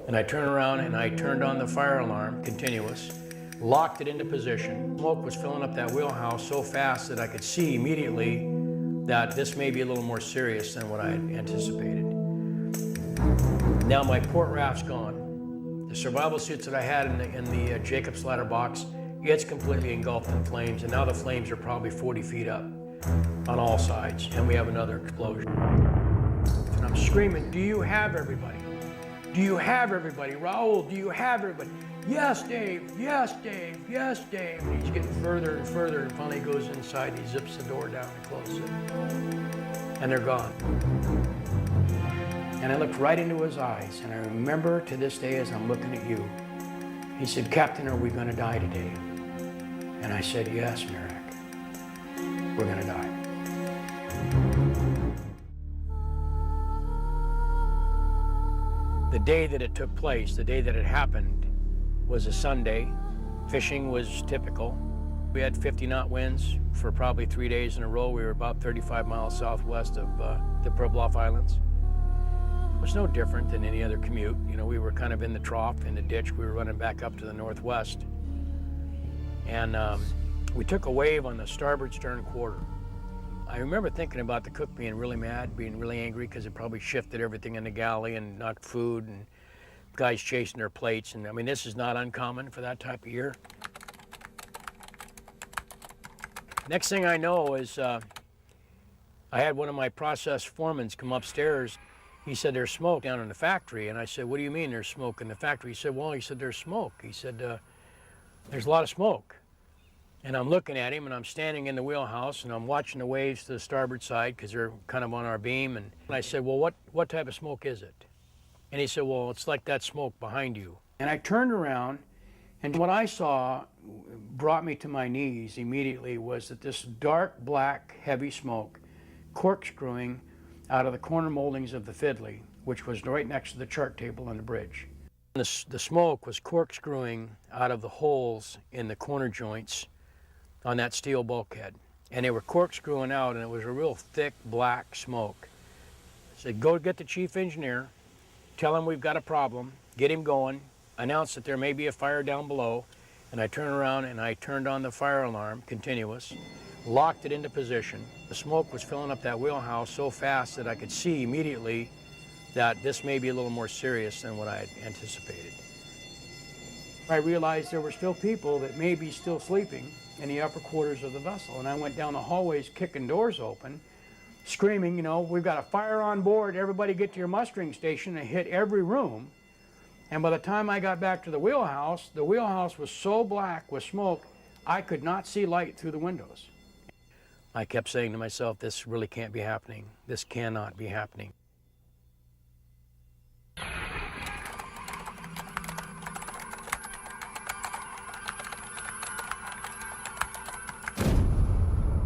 And I turned around and I turned on the fire alarm, continuous, locked it into position. Smoke was filling up that wheelhouse so fast that I could see immediately that this may be a little more serious than what I had anticipated. Now my port raft's gone. The survival suits that I had in the Jacob's ladder box, it's completely engulfed in flames, and now the flames are probably 40 feet up on all sides, and we have another explosion. And I'm screaming, do you have everybody? Do you have everybody? Raul, do you have everybody? Yes, Dave, yes, Dave, yes, Dave. And he's getting further and further, and finally he goes inside, he zips the door down and closes it. And they're gone. And I looked right into his eyes, and I remember to this day as I'm looking at you, he said, Captain, are we gonna die today? And I said, yes, Merrick, we're gonna die. The day that it took place, the day that it happened, was a Sunday. Fishing was typical. We had 50-knot winds for probably 3 days in a row. We were about 35 miles southwest of the Pribilof Islands. It was no different than any other commute. You know, we were kind of in the trough, in the ditch. We were running back up to the northwest. And we took a wave on the starboard stern quarter. I remember thinking about the cook being really mad, being really angry because it probably shifted everything in the galley and knocked food and guys chasing their plates. And I mean, this is not uncommon for that type of year. Next thing I know is I had one of my process foremans come upstairs. He said, there's smoke down in the factory. And I said, what do you mean there's smoke in the factory? He said, well, there's smoke. He said, there's a lot of smoke. And I'm looking at him, and I'm standing in the wheelhouse, and I'm watching the waves to the starboard side because they're kind of on our beam. And I said, well, what type of smoke is it? And he said, well, it's like that smoke behind you. And I turned around, and what I saw brought me to my knees immediately was that this dark, black, heavy smoke corkscrewing out of the corner moldings of the Fiddly, which was right next to the chart table on the bridge. The smoke was corkscrewing out of the holes in the corner joints on that steel bulkhead. And they were corkscrewing out, and it was a real thick, black smoke. I said, go get the chief engineer, tell him we've got a problem, get him going, announce that there may be a fire down below. And I turned around and I turned on the fire alarm, continuous, locked it into position. The smoke was filling up that wheelhouse so fast that I could see immediately that this may be a little more serious than what I had anticipated. I realized there were still people that may be still sleeping in the upper quarters of the vessel. And I went down the hallways kicking doors open, screaming, you know, we've got a fire on board, everybody get to your mustering station, and hit every room. And by the time I got back to the wheelhouse was so black with smoke, I could not see light through the windows. I kept saying to myself, this really can't be happening. This cannot be happening.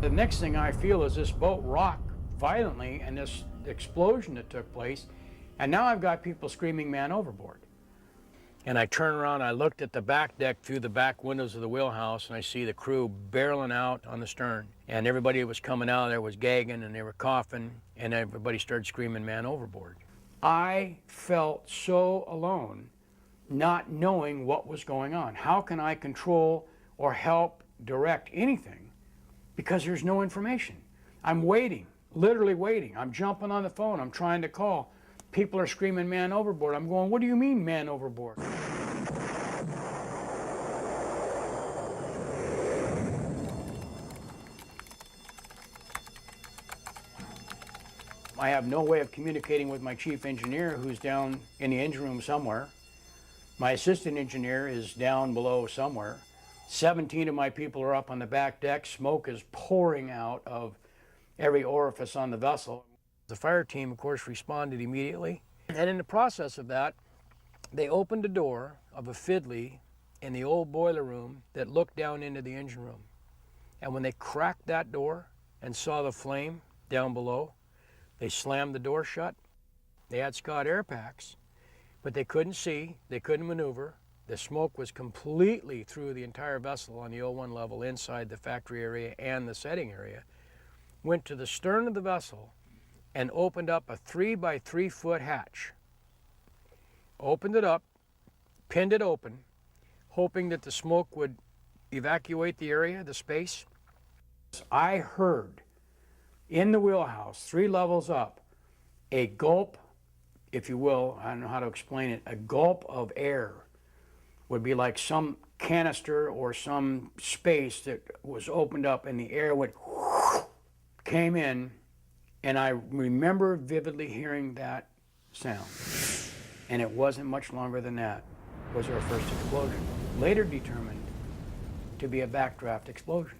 The next thing I feel is this boat rock violently and this explosion that took place, and now I've got people screaming, man overboard. And I turned around, I looked at the back deck through the back windows of the wheelhouse, and I see the crew barreling out on the stern. And everybody that was coming out of there was gagging, and they were coughing, and everybody started screaming, man overboard. I felt so alone, not knowing what was going on. How can I control or help direct anything? Because there's no information. I'm waiting, literally waiting. I'm jumping on the phone, I'm trying to call. People are screaming, man overboard. I'm going, what do you mean, man overboard? I have no way of communicating with my chief engineer, who's down in the engine room somewhere. My assistant engineer is down below somewhere. 17 of my people are up on the back deck. Smoke is pouring out of every orifice on the vessel. The fire team, of course, responded immediately. And in the process of that, they opened a door of a Fiddly in the old boiler room that looked down into the engine room. And when they cracked that door and saw the flame down below, they slammed the door shut. They had Scott air packs, but they couldn't see, they couldn't maneuver. The smoke was completely through the entire vessel on the O1 level inside the factory area and the setting area. Went to the stern of the vessel and opened up a 3 by 3 foot hatch. opened it up, pinned it open, hoping that the smoke would evacuate the area, the space. I heard in the wheelhouse, 3 levels up, a gulp, if you will, I don't know how to explain it, a gulp of air would be like some canister or some space that was opened up and the air would came in, and I remember vividly hearing that sound. And it wasn't much longer than that was our first explosion, later determined to be a backdraft explosion.